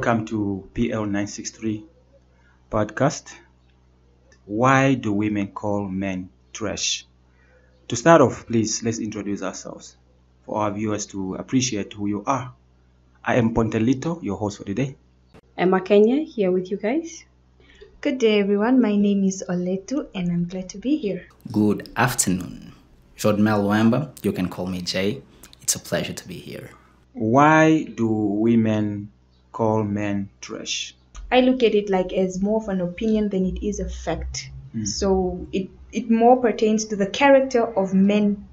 Welcome to PL963 podcast. Why do women call men trash? To start off, please, let's introduce ourselves for our viewers to appreciate who you are. I am Pontelito, your host for the day. Emma Kenya here with you guys. Good day, everyone. My name is Oletu, and I'm glad to be here. Good afternoon. Jodmel Wamba, you can call me Jay. It's a pleasure to be here. Why do women call men trash? I look at it like as more of an opinion than it is a fact. So it more pertains to the character of men.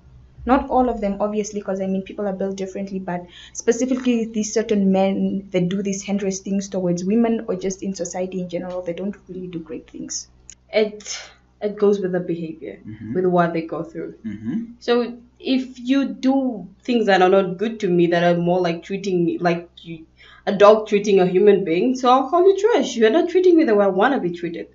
Not all of them, obviously, because people are built differently, but specifically these certain men that do these heinous things towards women or just in society in general, they don't really do great things. It goes with the behavior, with what they go through. So if you do things that are not good to me, that are more like treating me like a dog treating a human being, so I'll call you trash. You're not treating me the way I want to be treated.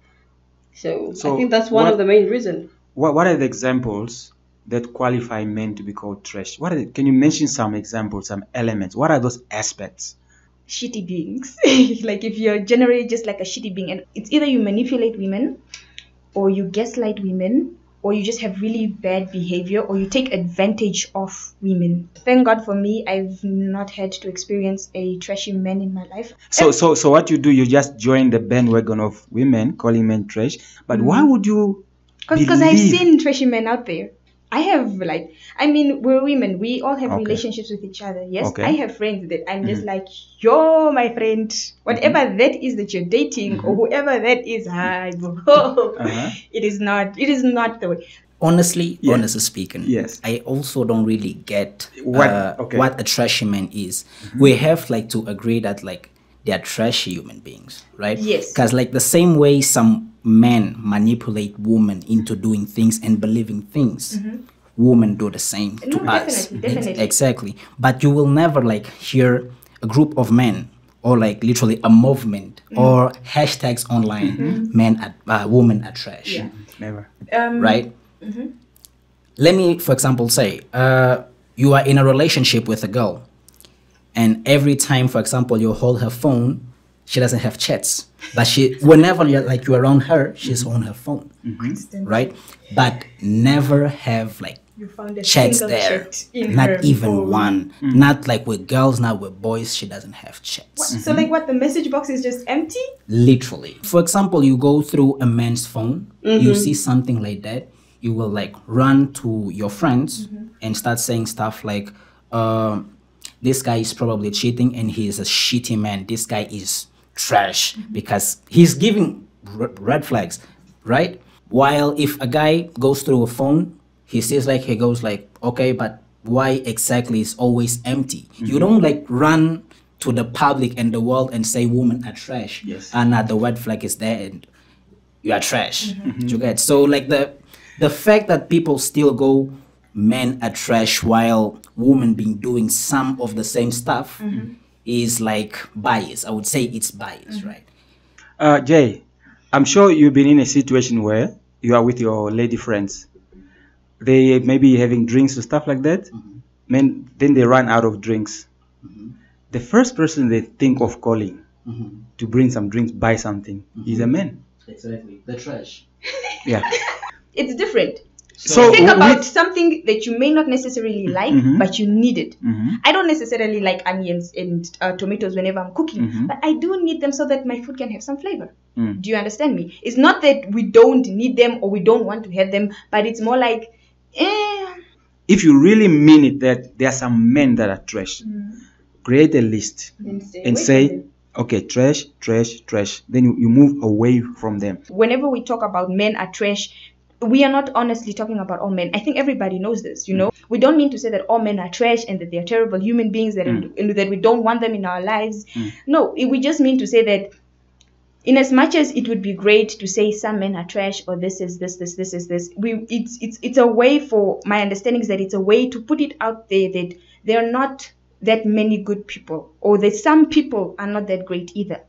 So I think that's one of the main reasons. What are the examples that qualify men to be called trash? Can you mention some examples, some elements? What are those aspects? Shitty beings. Like if you're generally just like a shitty being, and it's either you manipulate women, or you gaslight women, or you just have really bad behavior, or you take advantage of women. Thank God for me, I've not had to experience a trashy man in my life. So what you do, you just join the bandwagon of women calling men trash. But why would you? Because I've seen trashy men out there. I have we're women. We all have relationships with each other. Yes, Okay. I have friends that I'm just like, you're my friend. Whatever that is that you're dating or whoever that is, it is not the way. Honestly speaking, Yes. I also don't really get What a trashy man is. We have to agree that they are trashy human beings, right? Yes. Because the same way some men manipulate women into doing things and believing things, women do the same to us. Definitely. Exactly. But you will never hear a group of men or literally a movement or hashtags online, women are trash. Yeah. Never. Right? Let me, for example, say you are in a relationship with a girl, and every time, for example, you hold her phone, she doesn't have chats. But whenever you're around her, she's on her phone, right? But never have You found a chats single there, chat in not her even phone. one. Not with girls, not with boys. She doesn't have chats. So the message box is just empty? Literally. For example, you go through a man's phone, you see something like that, you will run to your friends and start saying stuff like, this guy is probably cheating and he is a shitty man. This guy is trash because he's giving red flags, right? While if a guy goes through a phone, he says he goes okay, but why exactly is always empty? You don't run to the public and the world and say women are trash. Yes. And the red flag is there and you are trash. You get? So the fact that people still go men are trash while women been doing some of the same stuff is bias. I would say it's bias, right? Jay, I'm sure you've been in a situation where you are with your lady friends. They may be having drinks and stuff like that. Then they run out of drinks. The first person they think of calling to bring some drinks, buy something, is a man. Exactly. The trash. Yeah. It's different. So Think about something that you may not necessarily like, but you need it. I don't necessarily like onions and tomatoes whenever I'm cooking, but I do need them so that my food can have some flavor. Do you understand me? It's not that we don't need them or we don't want to have them, but it's more like, if you really mean it, that there are some men that are trash, create a list and say, okay, trash, trash, trash. Then you move away from them. Whenever we talk about men are trash, we are not honestly talking about all men. I think everybody knows this, We don't mean to say that all men are trash and that they are terrible human beings and that we don't want them in our lives. No, we just mean to say that in as much as it would be great to say some men are trash or this is this is this, it's a way, for my understanding is that it's a way to put it out there that there are not that many good people, or that some people are not that great either.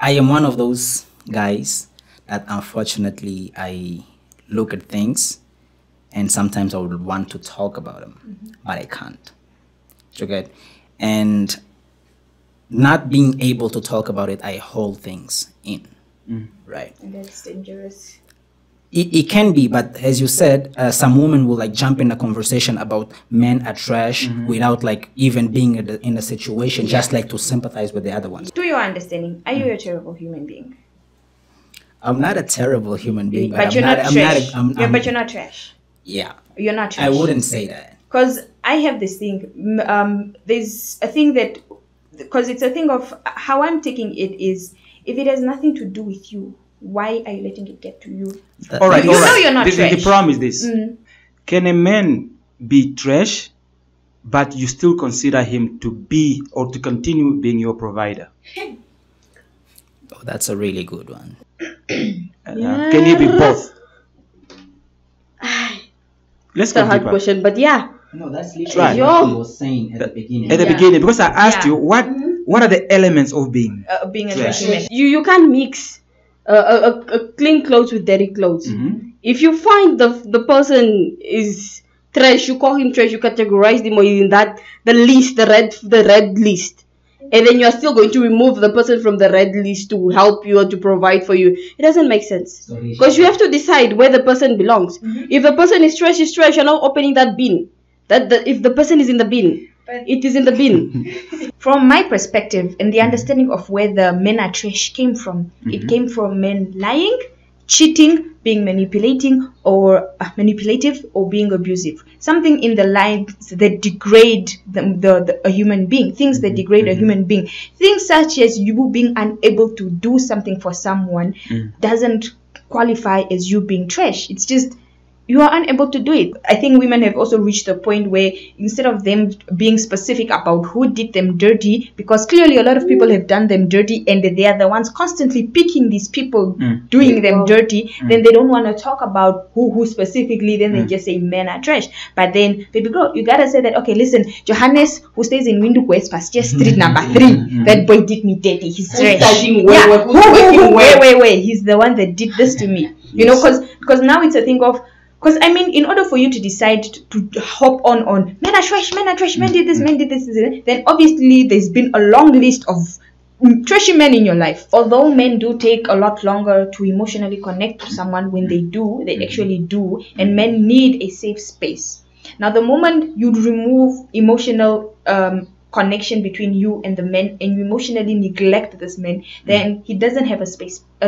I am one of those guys that unfortunately I look at things and sometimes I would want to talk about them, but I can't. You get? And not being able to talk about it, I hold things in. Right. And that's dangerous. It can be, but as you said, some women will like jump in a conversation about men are trash without like even being in a situation, just like to sympathize with the other ones. To your understanding, are you a terrible human being? I'm not a terrible human being, But you're not trash. But you're not trash. Yeah. You're not trash. I wouldn't say that. Because I have this thing. There's a thing that, because it's a thing of how I'm taking it is, if it has nothing to do with you, why are you letting it get to you? All right, You all know right. you're not This trash. is the problem is this. Can a man be trash, but you still consider him to be or to continue being your provider? Oh, that's a really good one. Can he be both? Let's It's a go hard deeper. question, but yeah. No, that's Right. what he was saying at the beginning. At the Yeah. beginning, because I asked Yeah. you what are the elements of being? Being a Trash. trash human. You can't mix a clean clothes with dirty clothes. If you find the person is trash, you call him trash, you categorize him or in that the list, the red list. And then you are still going to remove the person from the red list to help you or to provide for you. It doesn't make sense. Because you have to decide where the person belongs. If the person is trash, you're not opening that bin. If the person is in the bin, it is in the bin. From my perspective and the understanding of where the men are trash came from, it came from men lying, cheating, being manipulative or being abusive. Something in the lines that degrade a human being. Things that degrade a human being. Things such as you being unable to do something for someone doesn't qualify as you being trash. It's just you are unable to do it. I think women have also reached a point where instead of them being specific about who did them dirty, because clearly a lot of people have done them dirty and they are the ones constantly picking these people doing them dirty, then they don't want to talk about who specifically, then they just say men are trash. But then, baby girl, you gotta say that, okay, listen, Johannes, who stays in Windhoek West, first year street number 3, that boy did me dirty, he's trash. Studying Yeah, where, who's working where? wait, he's the one that did this to me. You know, because now it's a thing of, because I mean, in order for you to decide to hop on men are trash, men did this, then obviously there's been a long list of trashy men in your life. Although men do take a lot longer to emotionally connect to someone, when they do, they actually do, and men need a safe space. Now, the moment you remove emotional connection between you and the man, and you emotionally neglect this man, then he doesn't have a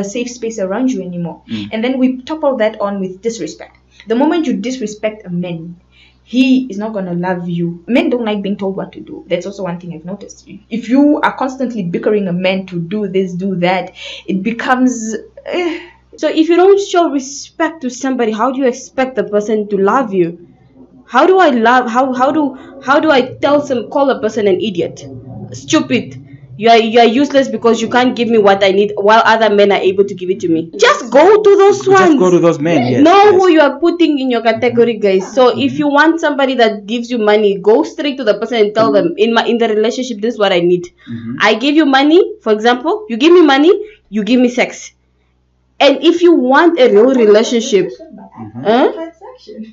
safe space around you anymore. And then we topple that on with disrespect. The moment you disrespect a man, he is not gonna love you. Men don't like being told what to do. That's also one thing I've noticed. If you are constantly bickering a man to do this, do that, it becomes So if you don't show respect to somebody, how do you expect the person to love you? How do I love? How do I call a person an idiot, stupid? You are useless because you can't give me what I need, while other men are able to give it to me. Just go to those ones. Just go to those men. Yes, Know yes. who you are putting in your category, guys. So if you want somebody that gives you money, go straight to the person and tell them, in the relationship, this is what I need. I give you money, for example. You give me money, you give me sex. And if you want a real relationship,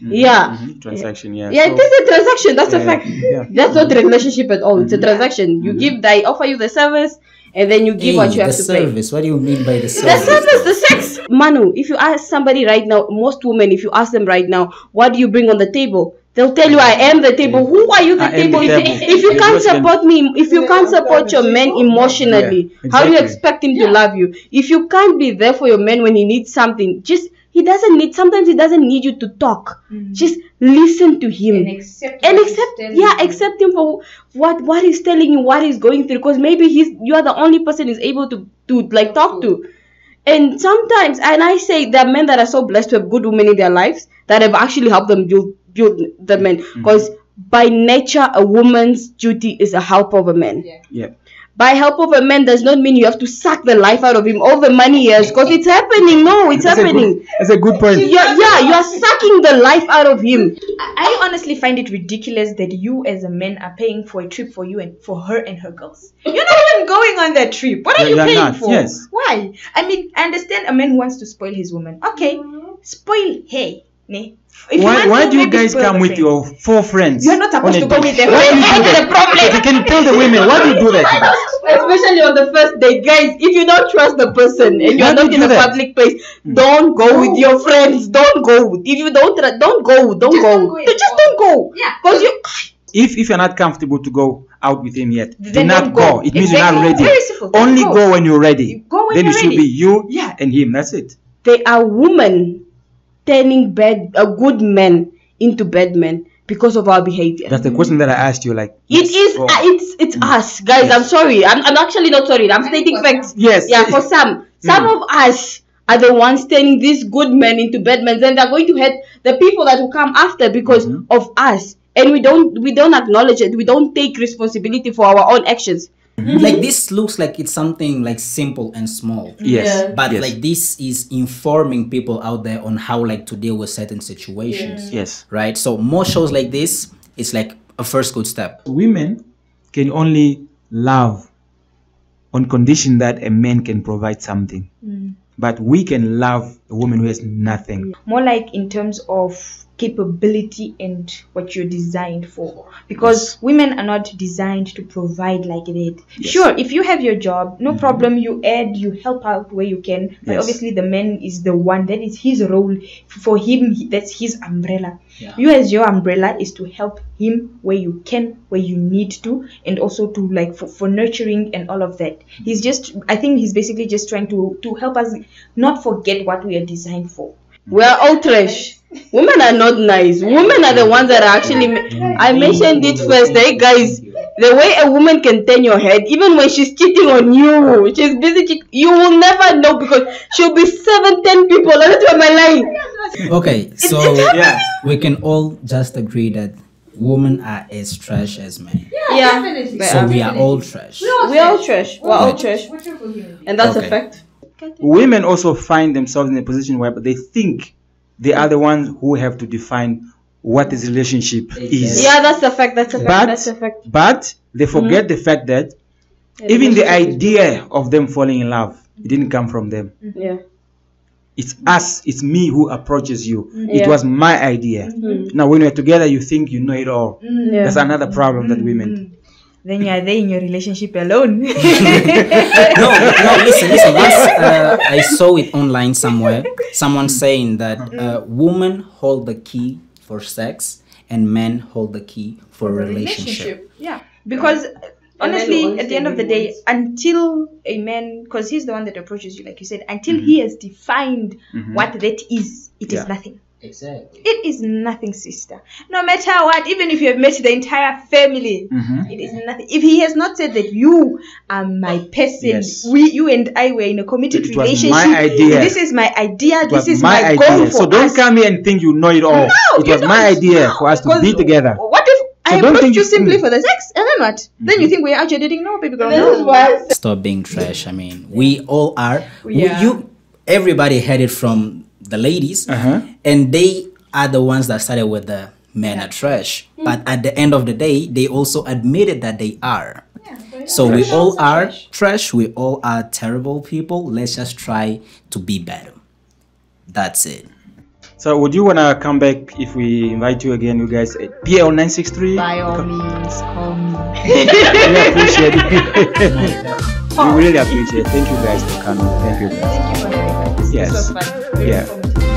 yeah. Transaction, yeah. Yeah, So- it is a transaction. That's a Yeah, fact. yeah. That's not a relationship at all. It's a transaction. You give, I offer you the service, and then you give what you have the to pay. service. What do you mean by the The service? service, the sex. Manu, if you ask somebody right now, most women, if you ask them right now, what do you bring on the table? They'll tell you, I am the table. Who are you, the I am the table? table. If you can't support me, if you can't support your man emotionally, Yeah, how do you exactly. expect him to love you? If you can't be there for your man when he needs something, sometimes he doesn't need you to talk. Just listen to him. Accept him for what he's telling you, what he's going through, because maybe you are the only person he's able to like talk to. And sometimes, and I say there are men that are so blessed to have good women in their lives that have actually helped them build the men, because by nature a woman's duty is a help of a man. Yeah. By help of a man does not mean you have to suck the life out of him all the money he has, because it's happening. No, it's happening. That's a good point. You are sucking the life out of him. I honestly find it ridiculous that you as a man are paying for a trip for you and for her and her girls. You're not even going on that trip. What are you You're paying not, for? yes. Why? I mean, I understand a man who wants to spoil his woman. Okay, spoil her. Ne? If you want Why to do you maybe guys spoil come the with friend. your 4 friends? You're not supposed on a to go date? with the Why do you friends. do That's that? the problem. If you can tell the women, why do you do that? Especially on the first date, guys. If you don't trust the person and you're Why do not you in do a that? public place, don't go with your friends. Don't go. If you don't go. Don't Just go. don't go Just don't go. Yeah. Because you. If you're not comfortable to go out with him yet, do Then not don't go. go. It means you're not Exactly. ready. Very simple. Don't Only go. go when you're ready. Go when then you're it should ready. be you Yeah. and him. That's it. There are women turning good men into bad men because of our behavior. That's the question that I asked you. Like It is. oh. It's us, guys. I'm sorry. I'm actually not sorry. I'm stating facts. Yes. Yeah, for some of us are the ones turning these good men into bad men, and they're going to hurt the people that will come after because of us. And we don't acknowledge it. We don't take responsibility for our own actions. Like this looks like it's something like simple and small. Yes. Yeah. But yes. like this is informing people out there on how like to deal with certain situations. Yes. Right? So more shows like this, it's like a first good step. Women can only love on condition that a man can provide something. But we can love a woman who has nothing. More like in terms of capability and what you're designed for, because women are not designed to provide like that. Yes. Sure, if you have your job, no problem, you add, you help out where you can, but Yes. obviously the man is the one, that is his role. For him, that's his umbrella. Yeah. You as your umbrella is to help him where you can, where you need to, and also to like for nurturing and all of that. I think he's basically just trying to help us not forget what we are designed for. We are all trash. Women are not nice. Women are the ones that are actually. I mentioned it first, hey guys. The way a woman can turn your head, even when she's cheating on you, she's busy cheating, you will never know because she'll be 7-10 people. That's why I'm lying. Okay, so Yeah. we can all just agree that women are as trash as men. Yeah. So we are all trash. We are all trash. We're all trash. And that's Okay. a fact. Women also find themselves in a position where they think they are the ones who have to define what this relationship is. Yeah, that's a fact. That's a fact. But That's a fact. but they forget the fact that even the idea of them falling in love, it didn't come from them. Yeah. It's us, it's me who approaches you. It Yeah. was my idea. Now when we're together you think you know it all. Yeah. That's another problem that women. Then you're there in your relationship alone. No, listen. Once I saw it online somewhere, someone saying that women hold the key for sex and men hold the key for a relationship. Yeah, because honestly, at the end of the day, until a man, because he's the one that approaches you, like you said, until he has defined what that is, it is Yeah. nothing. Exactly. It is nothing, sister. No matter what, even if you have met the entire family, it is nothing. If he has not said that you are my person, Yes. you and I were in a committed It was relationship. my idea. This is my idea. It was This is my my idea. goal for So don't us. come here and think you know it all. No, It you was my don't. idea for us to Because be together. What if I So don't approached think you you- simply for the sex, and then what? Then you think we're actually dating? No, baby girl. This is No. why. Stop being trash. I mean, we all are. Yeah. Everybody had it from the ladies, and they are the ones that started with the men are trash. But at the end of the day, they also admitted that they are. So we all are trash. We all are terrible people. Let's just try to be better. That's it. So would you wanna come back if we invite you again, you guys? PL 963. By all means, call me. We appreciate it. We really appreciate it. Thank you guys for coming. Thank you guys. Thank you for having us. Yes. This was fun. Very Yeah. informative.